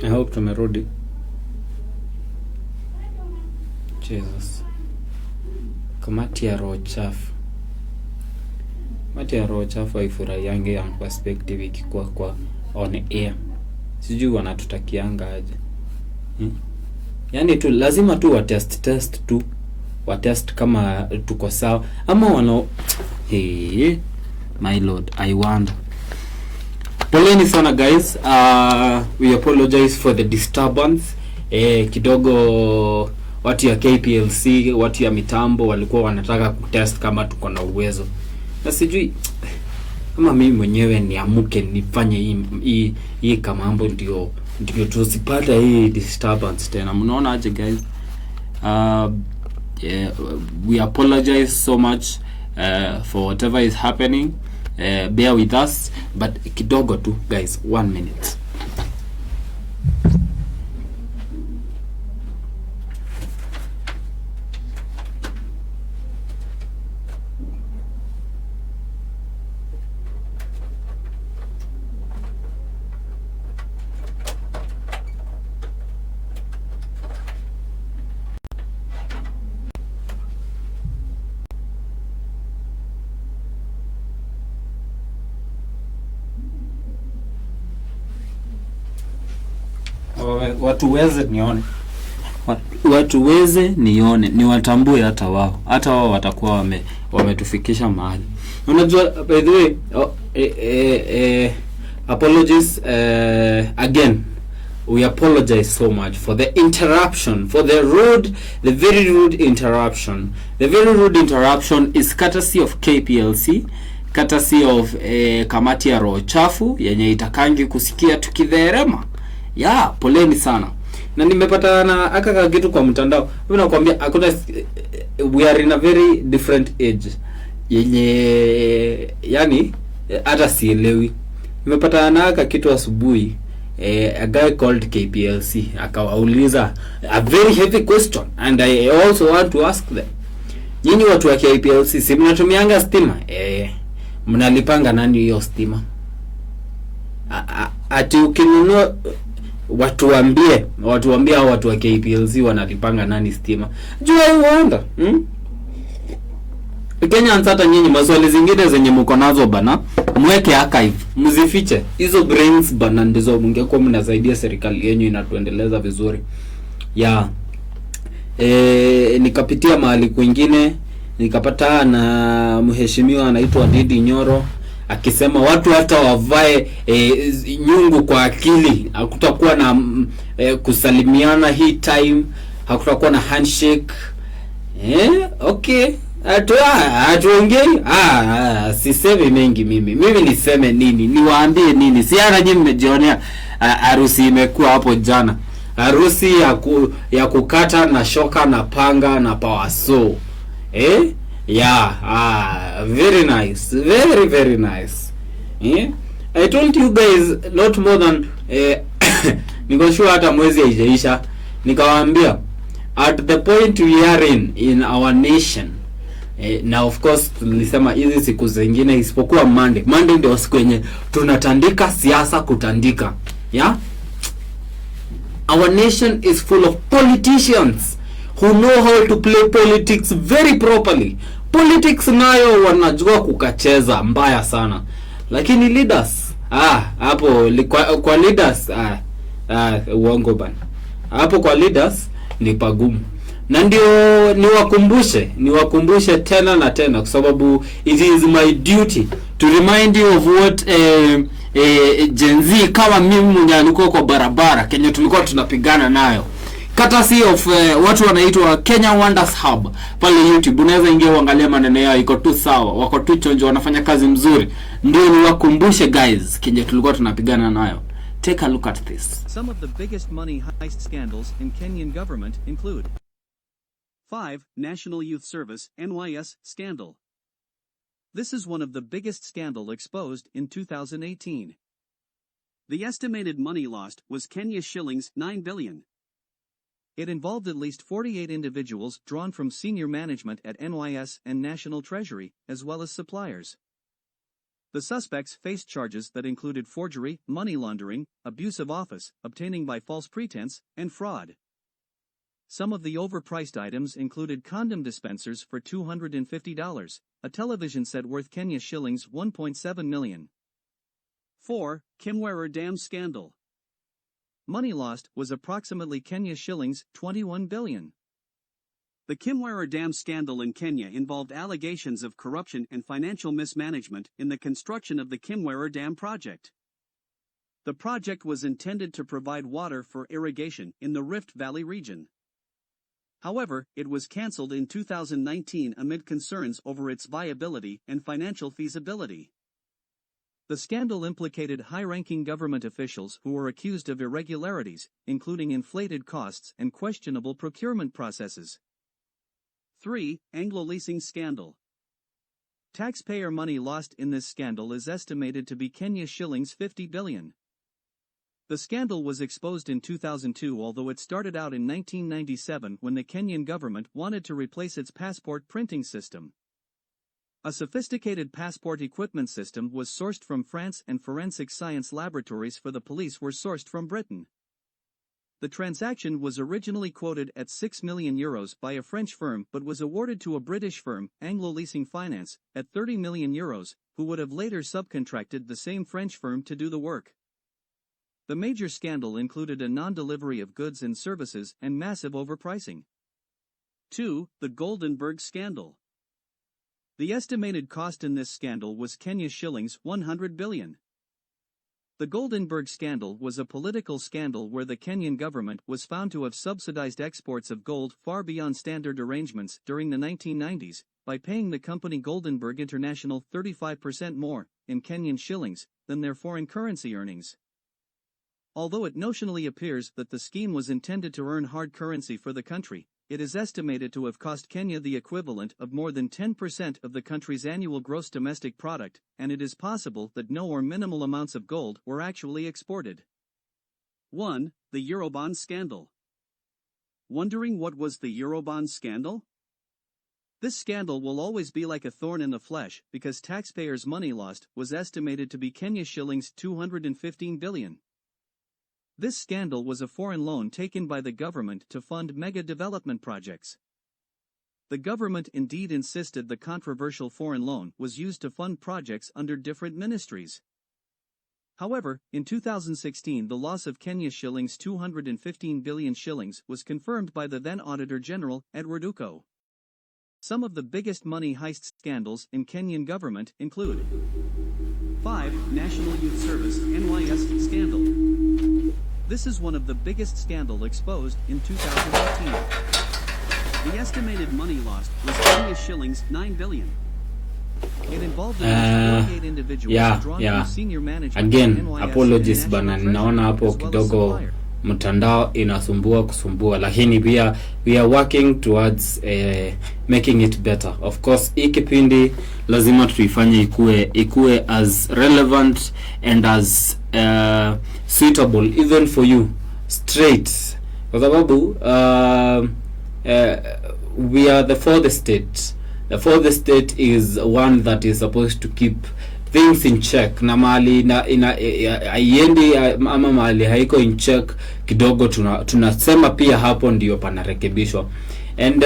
I hope tumerudi. Jesus. Kamati ya roho chafu. Kamati ya roho chafu haifurahiange Young Perspective ikikuwa kwa on air. Sijui wanatutakianga aje. Yaani tu lazima tu test tu. Watest kama tuko sawa ama wana my lord, I wonder. Poleni sana guys. We apologize for the disturbance. Kidogo watu ya KPLC, watu ya mitambo walikuwa wanataka kutest kama tuko na uwezo. Na sijui kama mimi mwenyewe niamuke nifanye hii kama mambo ndio tusipata hii disturbance tena. Mnaona aje guys? We apologize so much for whatever is happening. Bear with us, but kidogo tu guys, 1 minute. Watu weze nione niwatambue hata wao watakuwa wametufikisha mahali. Unajua by the way, apologies again. We apologize so much for the interruption, for the very rude interruption. The very rude interruption is courtesy of KPLC, courtesy of kamati ya roho chafu yenye itakangi kusikia tukidherema. Poleni sana. Na nimepata na aka kitu kwa mtandao. Mimi nakwambia hakuna, we are in a very different age. Yenye yani hata sielewi. Nimepata na aka kitu asubuhi. A guy called KPLC akawauliza a very heavy question, and I also want to ask them. Nyinyi watu wa KPLC si mnatumianga stima? Mnalipanga nani hiyo stima? Ati ukinunua watuambie hao watu wa KPLC wanalipanga nani stima. Jua uonda. Kenya ansata nyinyi maswali zingine zenye mko nazo bana, mweke archive, mzifiche. Hizo brains bana ndizo mngekuwa mnasaidia serikali yenu inatuendeleza vizuri. Nikapitia mahali kwingine, nikapata na mheshimiwa anaitwa Didi Nyoro akisema watu hata wavae nyungu kwa akili. Hakutakuwa na kusalimiana hii time, hakutakuwa na handshake. Okay. Atuongei. Sisemi mengi mimi. Mimi niseme nini? Niwaambie nini? Siara nyinyi mmejionea harusi imekuwa hapo jana. Harusi ya kukata na shoka na panga na power saw. Very nice. Very very nice. I told you guys not more than niko sure hata mwezi haijaisha nikawaambia at the point we are in our nation. Now of course tulisema hizi siku zingine isipokuwa Monday ndio siku yenye tunatandika siasa kutandika. Our nation is full of politicians who know how to play politics very properly. Politics nayo wanajua kukacheza mbaya sana. Lakini leaders, hapo kwa leaders, uongo bana. Hapo kwa leaders ni pagumu. Na ndio niwakumbushe tena na tena kwa sababu it is my duty to remind you of what Gen Z kama mimi mwenye niko kwa barabara Kenya tulikuwa tunapigana nayo. Courtesy of watu wanaitwa Kenya Wonders Hub pale YouTube. Unaweza ingia uangalia maneno yao, iko tu sawa, wako tu chonjo, wanafanya kazi mzuri. Ndio niwakumbushe guys, Kenya tulikuwa tunapigana nayo. Take a look at this. Some of the biggest money heist scandals in Kenyan government include 5. National Youth Service NYS scandal. This is one of the biggest scandal exposed in 2018. The estimated money lost was Kenya shillings 9 billion. It involved at least 48 individuals drawn from senior management at NYS and National Treasury, as well as suppliers. The suspects faced charges that included forgery, money laundering, abuse of office, obtaining by false pretense, and fraud. Some of the overpriced items included condom dispensers for $250, a television set worth Kenya shillings 1.7 million. 4. Kimwera Dam Scandal. Money lost was approximately Kenya shillings 21 billion. The Kimwera Dam scandal in Kenya involved allegations of corruption and financial mismanagement in the construction of the Kimwera Dam project. The project was intended to provide water for irrigation in the Rift Valley region. However, it was cancelled in 2019 amid concerns over its viability and financial feasibility. The scandal implicated high-ranking government officials who were accused of irregularities, including inflated costs and questionable procurement processes. 3. Anglo Leasing Scandal. Taxpayer money lost in this scandal is estimated to be Kenya shillings 50 billion. The scandal was exposed in 2002, although it started out in 1997 when the Kenyan government wanted to replace its passport printing system. A sophisticated passport equipment system was sourced from France and forensic science laboratories for the police were sourced from Britain. The transaction was originally quoted at €6 million by a French firm but was awarded to a British firm, Anglo Leasing Finance, at €30 million, who would have later subcontracted the same French firm to do the work. The major scandal included a non-delivery of goods and services and massive overpricing. 2. The Goldenberg Scandal. The estimated cost in this scandal was Kenya shillings 100 billion. The Goldenberg scandal was a political scandal where the Kenyan government was found to have subsidized exports of gold far beyond standard arrangements during the 1990s by paying the company Goldenberg International 35% more, in Kenyan shillings, than their foreign currency earnings. Although it notionally appears that the scheme was intended to earn hard currency for the country, it is estimated to have cost Kenya the equivalent of more than 10% of the country's annual gross domestic product, and it is possible that no or minimal amounts of gold were actually exported. 1. The Eurobond Scandal. Wondering what was the Eurobond scandal? This scandal will always be like a thorn in the flesh because taxpayers' money lost was estimated to be Kenya shillings 215 billion. This scandal was a foreign loan taken by the government to fund mega development projects. The government indeed insisted the controversial foreign loan was used to fund projects under different ministries. However, in 2016 the loss of Kenya shillings 215 billion shillings was confirmed by the then Auditor General, Edward Uko. Some of the biggest money heist scandals in Kenyan government include 5. National Youth Service NYS scandal. This is one of the biggest scandal exposed in 2018. The estimated money lost was Kenya shillings 9 billion. It involved 48 individuals drawn from senior management. Again, apologies bana, ninaona hapo kidogo mtandao inasumbua kusumbua, lakini we are working towards making it better. Of course, hii kipindi lazima tuifanye ikue as relevant and as suitable even for you straight, kwa sababu we are the fourth state. The fourth state is one that is supposed to keep things in check, na mali aiendi ama mali haiko in check kidogo tunasema pia hapo ndio panarekebishwa. And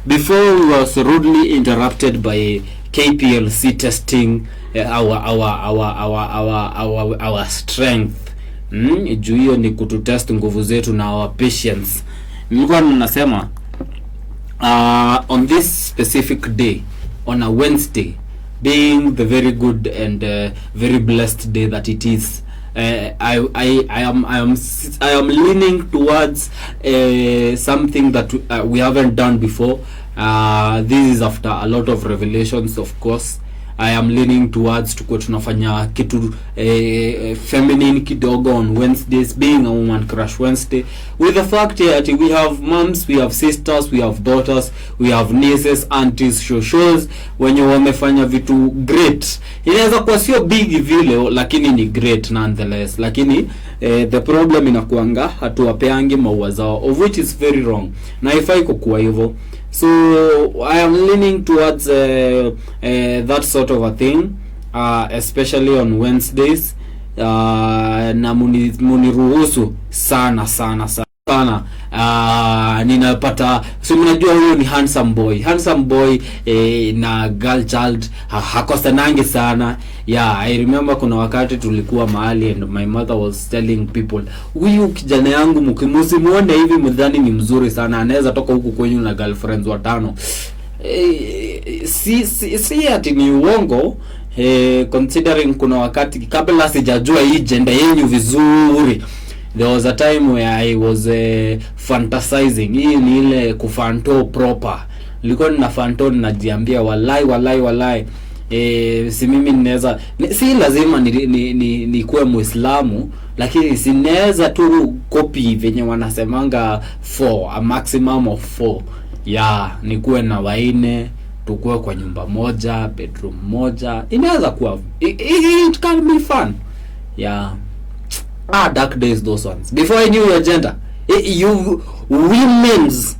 before we was rudely interrupted by KPLC testing our strength. Juu hiyo ni kututest nguvu zetu na our patience. Nilikuwa ninasema on this specific day, on a Wednesday, being the very good and very blessed day that it is, I am leaning towards something that we haven't done before. This is after a lot of revelations, of course. I am leaning towards tuko tunafanya kitu feminine kidogo on Wednesdays, being a woman crush Wednesday, with the fact that we have moms, we have sisters, we have daughters, we have nieces, aunties, shows wenye wamefanya vitu great. Inaweza kuwa sio big vile, lakini ni great nonetheless. Lakini the problem inakuanga hatuwapeangi maua zao, of which is very wrong, na haifai kuwa hivyo. So I am leaning towards that sort of a thing. especially on Wednesdays, na muniruhusu sana ninapata, so mnajua huyo ni handsome boy na girl child hakosanange sana. Yeah, I remember kuna wakati tulikuwa mahali and my mother was telling people, huyu kijana yangu mkimuone hivi mdhani ni mzuri sana, anaweza toka huku kwenyu na girlfriends watano. Si ati ni uongo, considering kuna wakati kabla sijajua hii gender yenyu vizuri, there was a time where I was fantasizing. Hii ni ile kufanto proper. Nilikuwa nina fanto najiambia wallahi si mimi ninaweza, si lazima ni kuwe Muislamu, lakini sinaweza tu copy venye wanasemanga 4, a maximum of 4. Yeah, nikuwe na waine, tukue kwa nyumba moja, bedroom moja. Inaweza kuwa it can be fun. Yeah. Dark days those ones. Before I knew your gender. You women's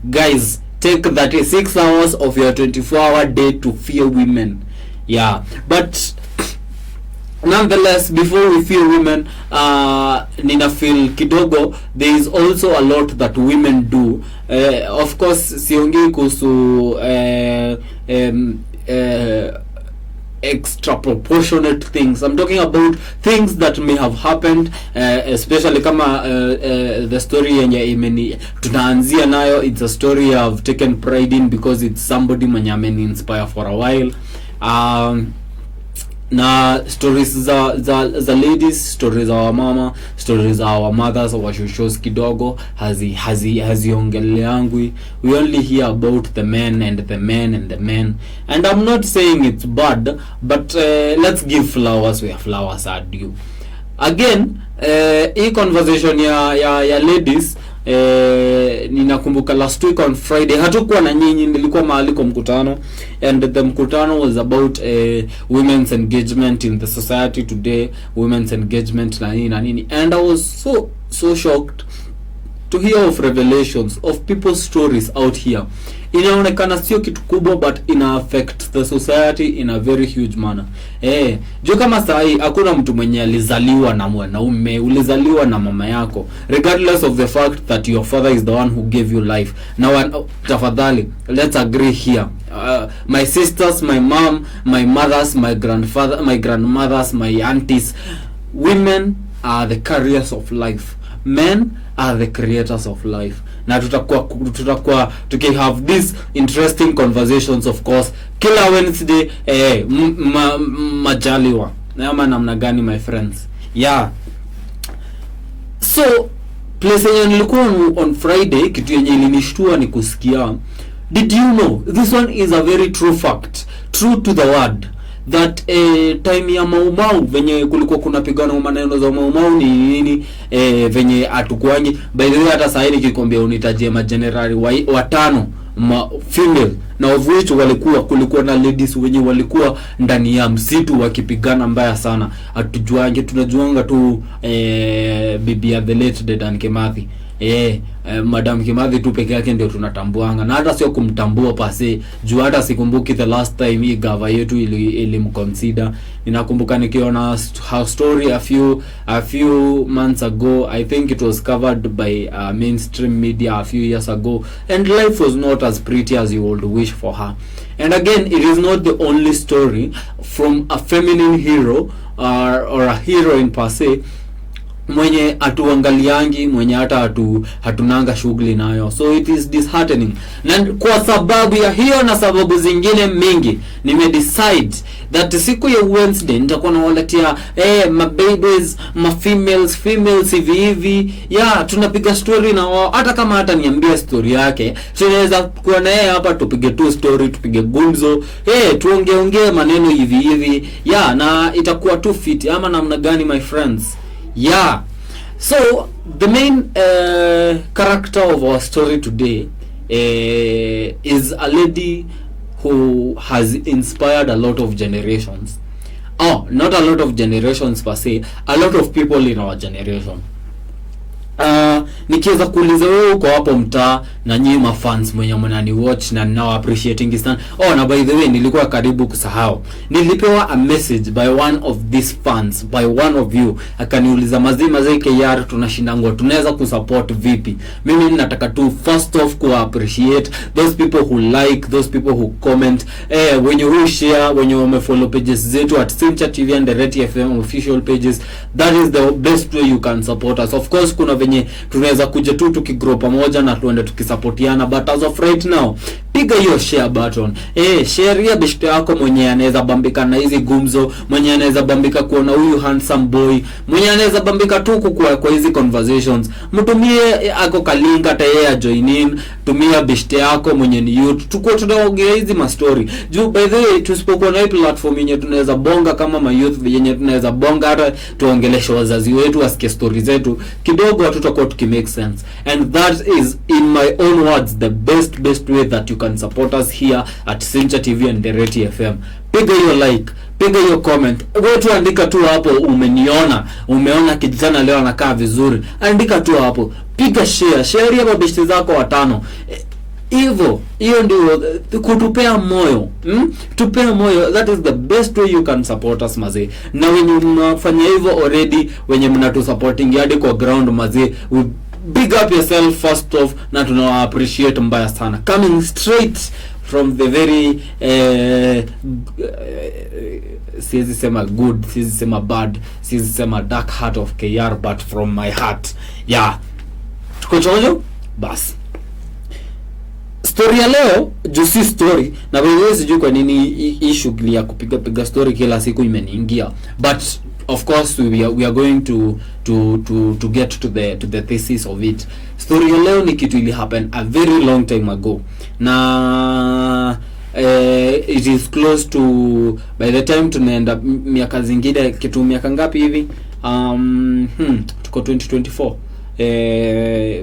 guys, take 36 hours of your 24-hour day to fear women. Yeah. But nonetheless, before we fear women, nina feel kidogo there is also a lot that women do. Of course, siongei kuhusu extra proportionate things. I'm talking about things that may have happened, especially kama the story yenye tunaanzia nayo. It's a story I've taken pride in because it's somebody mwenye ameni inspire for a while. Na stories za ladies, stories za wamama, stories za our mothers, our shows kidogo haziongeleangwi. We only hear about the men and the men, and I'm not saying it's bad, but let's give flowers where flowers are due. Again, hii conversation ya ladies, ninakumbuka last week on Friday hatukuwa na nyinyi, nilikuwa mahali kwa mkutano, and the mkutano was about women's engagement in the society today, women's engagement na nini, and I was so shocked to hear of revelations of people's stories out here. Inaonekana sio kitu kubwa, but ina affect the society in a very huge manner. Jo kama sahi hakuna mtu mwenye alizaliwa na mwanaume, ulizaliwa na mama yako, regardless of the fact that your father is the one who gave you life. Now tafadhali, let's agree here. My sisters, my mom, my mothers, my grandfather, my grandmothers, my aunties, women are the carriers of life. Men are the creators of life. Na tutakuwa have these interesting conversations, of course, kila Wednesday. Majaliwa ama namna gani, my friends? Yeah. So place yenye nilikuwa on Friday, kitu yenye ilinishtua ni kusikia, did you know, this one is a very true fact, true to the word, that time ya Maumau venye kulikuwa kuna pigana maneno za Maumau ni nini, venye atukuangi. By the way, hata sasa hivi nikikwambia unitajie majenerali watano female, na of which kulikuwa na ladies wenye walikuwa ndani ya msitu wakipigana mbaya sana. Atujuange, tunajuanga tu bibi ya the late Dedan Kimathi. Madam Kimathi tu peke yake ndio tunatambuanga, na hata sio kumtambua pase juu hata sikumbuki the last time hii gava yetu ilimconsider. Ninakumbuka nikiona her story a few months ago. I think it was covered by mainstream media a few years ago, and life was not as pretty as you would wish for her. And again, it is not the only story from a feminine hero or a heroine per se mwenye atuangaliangi, mwenye hata hatunanga shughuli nayo. So it is disheartening. Na kwa sababu ya hiyo na sababu zingine mingi, nimedecide that siku ya Wednesday nitakuwa nawaletea my babies, my females hivi. Yeah, tunapiga story na wao. Hata kama hata niambia story yake, tunaweza kuwa na yeye hapa tupige tu story, tupige gumzo. Tuongeongee maneno hivi. Yeah, na itakuwa tu fit ama namna gani, my friends? Yeah. So the main character of our story today is a lady who has inspired a lot of generations. Not a lot of generations per se, a lot of people in our generation. nikiweza kuuliza wewe uko hapo mtaa na nyinyi mafans mwenye mnani watch na now appreciating sana. Oh, na by the way nilikuwa karibu kusahau. Nilipewa a message by one of these fans, by one of you. Akaniuliza mazee KR tunashindangwa, tunaweza kusupport vipi? Mimi nataka tu first off ku appreciate those people who like, those people who comment, when you share, when you follow pages zetu at Cincha TV and Ndereti FM official pages. That is the best way you can support us. Of course kuna venye tunaweza kuja tu tukigrow pamoja na tuende tukisupportiana, but as of right now piga hiyo share button. Share ya beshte yako mwenye anaweza bambika na hizi gumzo, mwenye anaweza bambika kuona huyu handsome boy, mwenye anaweza bambika tu kwa hizi conversations. Mtumie ako kalinga hata yeye join in. Tumia beshte yako mwenye ni youth, tukue tunaongea hizi ma story. Juu by the way tusipokuwa na platform yenye tunaweza bonga kama ma youth, yenye tunaweza bonga hata tuongeleshe wazazi wetu wasikie stories zetu kidogo, hatutakuwa tukimake sense. And that is in my own words the best way that you can support us here at Cincha TV and Ndereti FM. Piga hiyo like, piga hiyo comment. Wewe tu andika tu hapo umeona kijana leo anakaa vizuri. Andika tu hapo. Piga share ya mabeshte zako 5. Hiyo ndio kutupea moyo. Tupea moyo. That is the best way you can support us mazee. Na wenye mnafanya hivyo already, wenye mnatu supporting hadi kwa ground mazee, big up yourself first off, na tuna appreciate mbaya sana. Coming straight from the very siwezi sema good, siwezi sema bad, siwezi sema dark heart of KR, but from my heart. Yeah. Tuko chonjo? Bas. Story ya leo, juicy story, na wewe sijui kwa nini hii shughuli ya kupiga story kila siku imeniingia. But of course we are going to get to the thesis of it. Story ya leo ni kitu ili happen a very long time ago. Na it is close to, by the time tunaenda miaka zingine, kitu miaka ngapi hivi? Tuko 2024.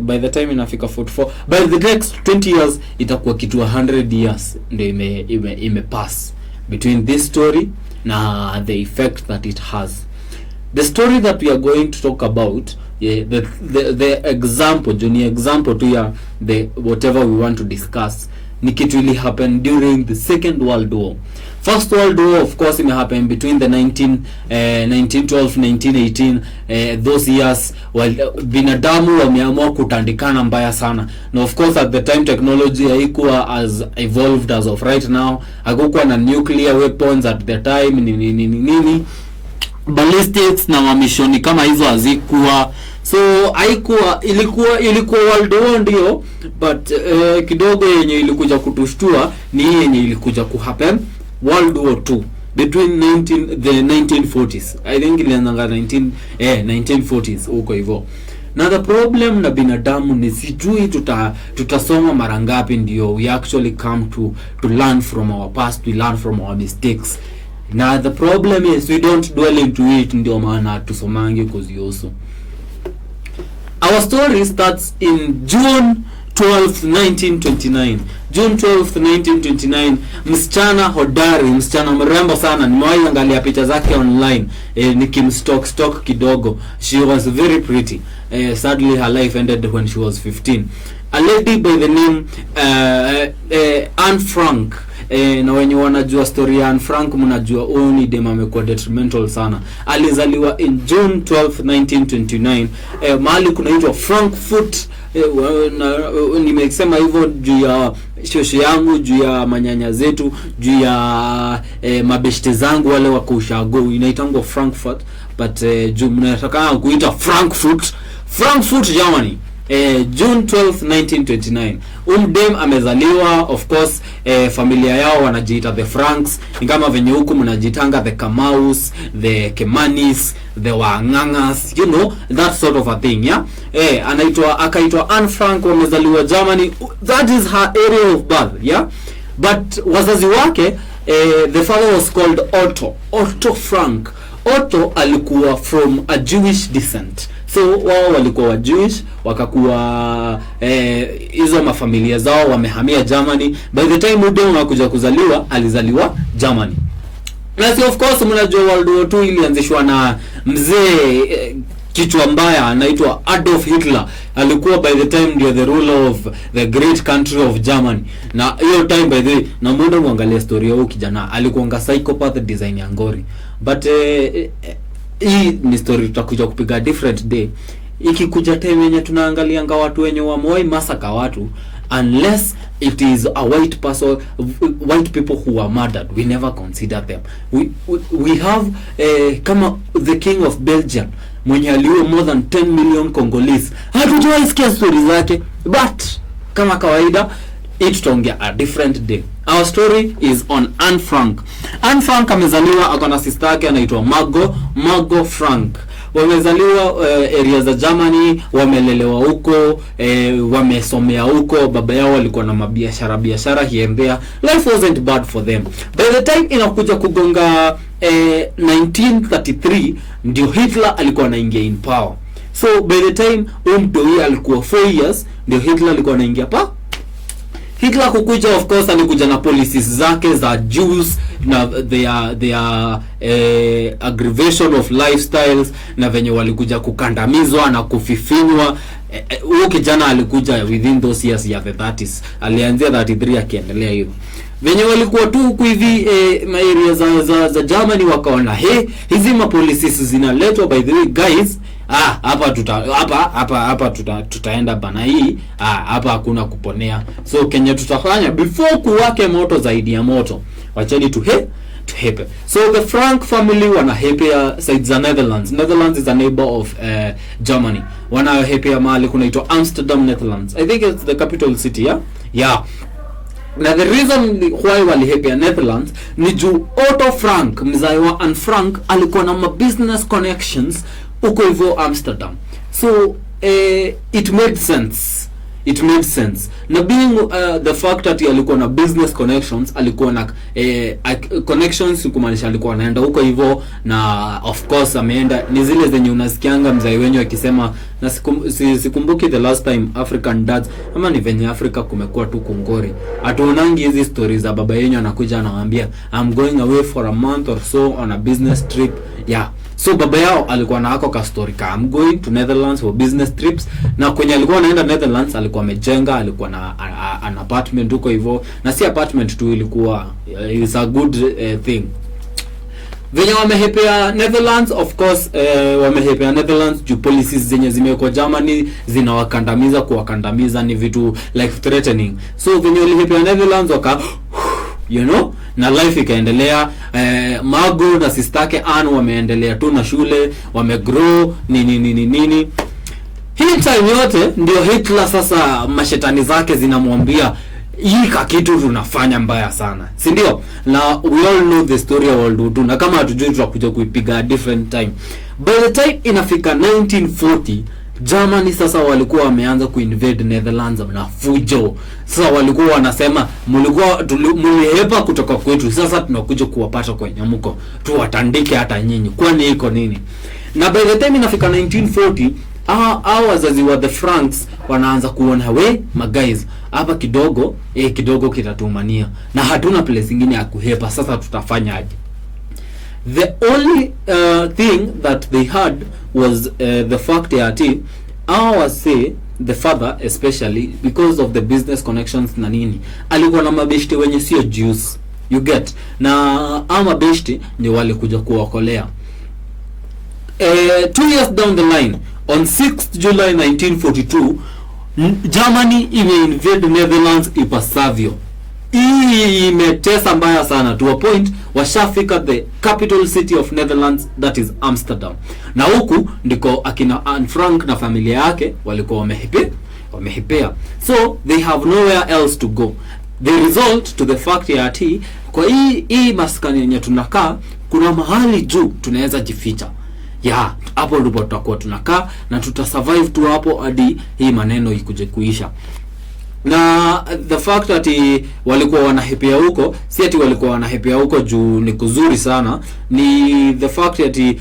By the time inafika 44, by the next 20 years itakuwa kitu 100 years ndio ime pass between this story na the effect that it has. The story that we are going to talk about, the example, junior example to ya the whatever we want to discuss, ni kitu ili happen during the Second World War. First World War of course it happened between the 1912 1918, those years binadamu wameamua kutandikana mbaya sana. Na of course at the time technology haikuwa as evolved as of right now. Hakukuwa na nuclear weapons at the time, nini ballistics na mamishoni kama hizo hazikuwa. So haikuwa, ilikuwa World War ndio, but kidogo yenye ilikuja kutushtua ni yenye ilikuja kuhappen World War 2 between the 1940s. I think ilianza 1940s huko hivyo. Na the problem na binadamu ni sijui tutasoma mara ngapi ndio we actually come to learn from our past, we learn from our mistakes. Na the problem is we don't dwell into it, ndio maana tusomange kuzioso. Our story starts in June 12th 1929. June 12th 1929, msichana hodari, msichana mrembo sana, nimewahi angalia picha zake online, nikimstock kidogo. She was very pretty. Sadly her life ended when she was 15. A lady by the name Anne Frank. Na wenye wanajua story ya Anne Frank mnajua only dem amekuwa detrimental sana. Alizaliwa in June 12th 1929, mahali kunaitwa Frankfurt. Nimesema hivyo juu ya shosho yangu, juu ya manyanya zetu, juu ya mabeshte zangu wale wako ushago, inaitangwa Frankfurt, but juu mnataka kuita Frankfurt Germany. June 12th 1929. Dem amezaliwa, of course familia yao wanajiita the Franks, ni kama venye huku mnajitanga the Kamaus, the Kemanis, the Wangangas, you know, that sort of a thing, yeah. Akaitwa Anne Frank, wamezaliwa Germany. That is her area of birth, yeah. But wazazi wake, the father was called Otto Frank. Otto alikuwa from a Jewish descent. So wao walikuwa wa Jewish, wakakuwa hizo mafamilia zao wamehamia Germany. By the time Udo anakuja kuzaliwa, alizaliwa Germany. Na of course mnajua World War 2 ilianzishwa na mzee kichwa mbaya anaitwa Adolf Hitler. Alikuwa by the time ndio the ruler of the great country of Germany. Na hiyo time by the way, na muende muangalie story ya huyu kijana, alikuwa psychopath design ya ngori. But hii ni story tutakuja kupiga different day. Ikikuja time yenye tunaangalia watu wenye wamoi masaka watu, unless it is a white person, white people who are murdered, we never consider them. We have kama the king of Belgium mwenye aliua more than 10 million Congolese. Hatujui sikia stories zake, but kama kawaida tutaongea a different day. Our story is on Anne Frank. Anne Frank amezaliwa, akona sister yake anaitwa Margot Frank. Wamezaliwa area za Germany, wamelelewa huko, wamesomea huko. Baba yao walikuwa na biashara hiembea. Life wasn't bad for them. By the time inakuja kugonga 1933 ndio Hitler alikuwa anaingia in power. So by the time mtoi alikuwa 4 years ndio Hitler alikuwa anaingia Hitler kukuja, of course alikuja na policies zake za Jews na their aggravation of lifestyles, na venye walikuja kukandamizwa na kufifinywa. Huyo kijana alikuja within those years ya the 30s, alianzia 33 akiendelea hivyo. Venye walikuwa tu huku hivi area za Germany wakaona hizi ma policies zinaletwa, by the way guys, hapa tutaenda bana, hii hapa hakuna kuponea. So Kenya tutafanya before kuwake moto zaidi ya moto, wacheni to hepe. So the Frank family wana hepea sides za Netherlands. Netherlands is a neighbor of Germany. Wana hepea mahali kunaitwa Amsterdam, Netherlands. I think it's the capital city, yeah. Na the reason why walihepea Netherlands ni juu Otto Frank, mzai wa Anne Frank, alikuwa na business connections uko hivyo Amsterdam. So it made sense. Na being the fact that alikuwa na business connections, alikuwa na connections kumaanisha alikuwa anaenda huko hivyo, na of course ameenda ni zile zenye unasikianga mzai wenyewe akisema, na sikumbuki the last time African dads ama ni venye Africa kumekuwa tu kungori. Atuonangi hizi stories za baba yenyewe anakuja anawaambia I'm going away for a month or so on a business trip. Yeah. So baba yao alikuwa na hako ka story ka I'm going to Netherlands for business trips, na kwenye alikuwa anaenda Netherlands alikuwa amejenga, alikuwa na an apartment huko hivyo, na si apartment tu, ilikuwa is a good thing. Venye wamehepea Netherlands, of course wamehepea Netherlands juu policies zenye zimekuwa Germany kuwakandamiza ni vitu life threatening. So venye walihepea Netherlands na life ikaendelea. Margot na sister yake Anne wameendelea tu na shule, wamegrow nini. Hii time yote ndio Hitler sasa mashetani zake zinamwambia hii kitu tunafanya mbaya sana, si ndio? Na we all know the story of World War II, na kama hatujui tutakuja kuipiga a different time. By the time inafika 1940 Germany sasa walikuwa wameanza kuinvade Netherlands na fujo. Sasa walikuwa wanasema mlihepa kutoka kwetu, sasa tunakuja kuwapata kwenye mko tuwatandike hata nyinyi, kwani iko nini? Na by the time inafika 1940 hao wazazi wa the Franks wanaanza kuona guys hapa kidogo kitatumania na hatuna place nyingine ya kuhepa, sasa tutafanya aje? The only thing that they had was the fact that the father, especially because of the business connections na nini, alikuwa na mabeshte wenye sio Jews, you get, na mabeshte ndio walikuja kuokolea. 2 years down the line, on 6th July 1942, Germany invaded Netherlands ipasavyo. Hii imetesa mbaya sana to a point washafika the capital city of Netherlands, that is Amsterdam. Na huku ndiko akina Anne Frank na familia yake walikuwa wamehepea. So they have nowhere else to go. The result to the fact that kwa hii maskani yenye tunakaa kuna mahali juu tunaweza jificha. Hapo ndipo tutakuwa tunakaa na tutasurvive tu hapo hadi hii maneno ikuje kuisha. Na the fact that walikuwa wanahepea huko, si ati walikuwa wanahepea huko juu ni kuzuri sana, ni the fact that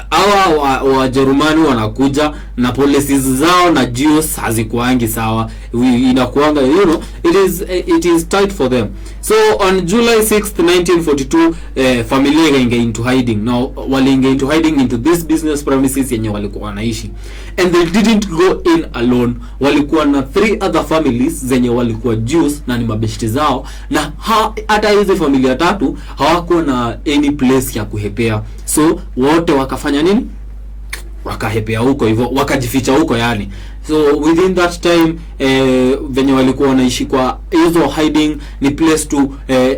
hawa Wajerumani wanakuja na policies zao na Jews hazikuangi sawa. Inakuanga it is tight for them. So on July 6th 1942 familia ikaingia into hiding. Now waliingia into hiding into this business premises yenye walikuwa wanaishi, and they didn't go in alone. Walikuwa na 3 other families zenye walikuwa Jews na ni mabeshte zao, na hata hizo familia 3 hawakuwa na any place ya kuhepea. So wote wakafanya nini? Wakahepea huko hivyo, wakajificha huko yani. So within that time venye walikuwa wanaishi kwa hizo hiding ni place to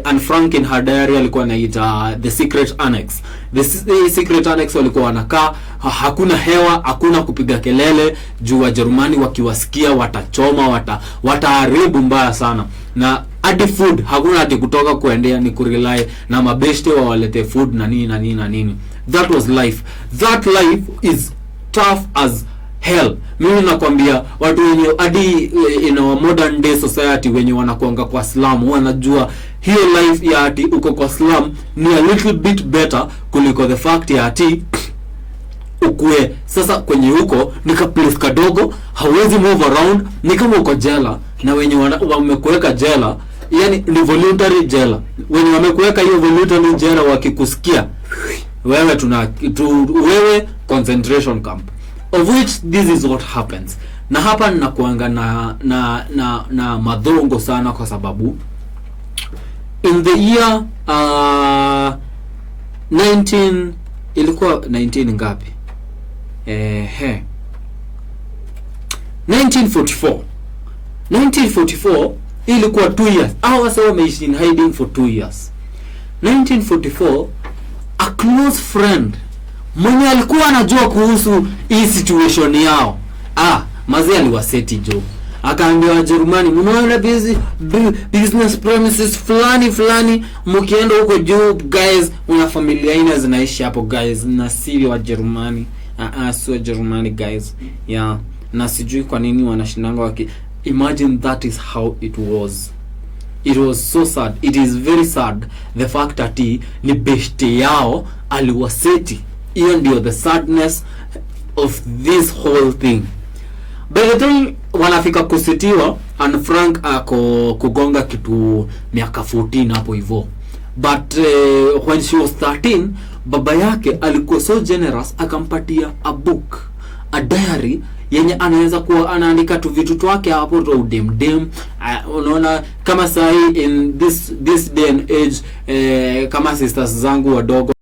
Anne Frank in her diary alikuwa anaita the secret annex. The secret annex walikuwa wanakaa, hakuna hewa, hakuna kupiga kelele juu Wajerumani wakiwasikia watachoma, wataharibu mbaya sana. Na hadi food hakuna hadi kutoka kuendea, ni kurely na mabeshte wawalete food na nini na nini na nini. That was life. That life is tough as hell. Mimi nakwambia watu wenye hadi in our modern day society wenye wanakuanga kwa slum wanajua hiyo life ya ati uko kwa slum ni a little bit better kuliko the fact ya ati ukue sasa kwenye huko ni ka place kadogo, hauwezi move around, ni kama uko jela. Na wenye wamekuweka jela yani ni voluntary jela, wenye wamekuweka hiyo voluntary jela wakikusikia wewe wewe concentration camp, of which this is what happens. Na hapa ninakuanga na madhongo sana kwa sababu in the year 19 ngapi 1944 ilikuwa 2 years. Hao wase wameishi in hiding for 2 years. 1944 a close friend mwenye alikuwa anajua kuhusu hii situation yao mazi aliwaseti jo, akaambia Wajerumani, mnaona business premises fulani mkienda huko juu guys, una familia ina zinaishi hapo guys, na siri Wajerumani sio Wajerumani guys na sijui kwa nini wanashindanga imagine that is how it was. It was so sad. It is very sad the fact that ni beshte yao aliwaseti. Hiyo ndio the sadness of this whole thing. By the time wanafika kusitiwa, Anne Frank ako kugonga kitu miaka 14 hapo hivyo. But when she was 13, baba yake alikuwa so generous akampatia a book, a diary yenye anaweza kuwa anaandika tu vitu twake hapo to dem. Unaona kama sahi in this day and age kama sisters zangu wadogo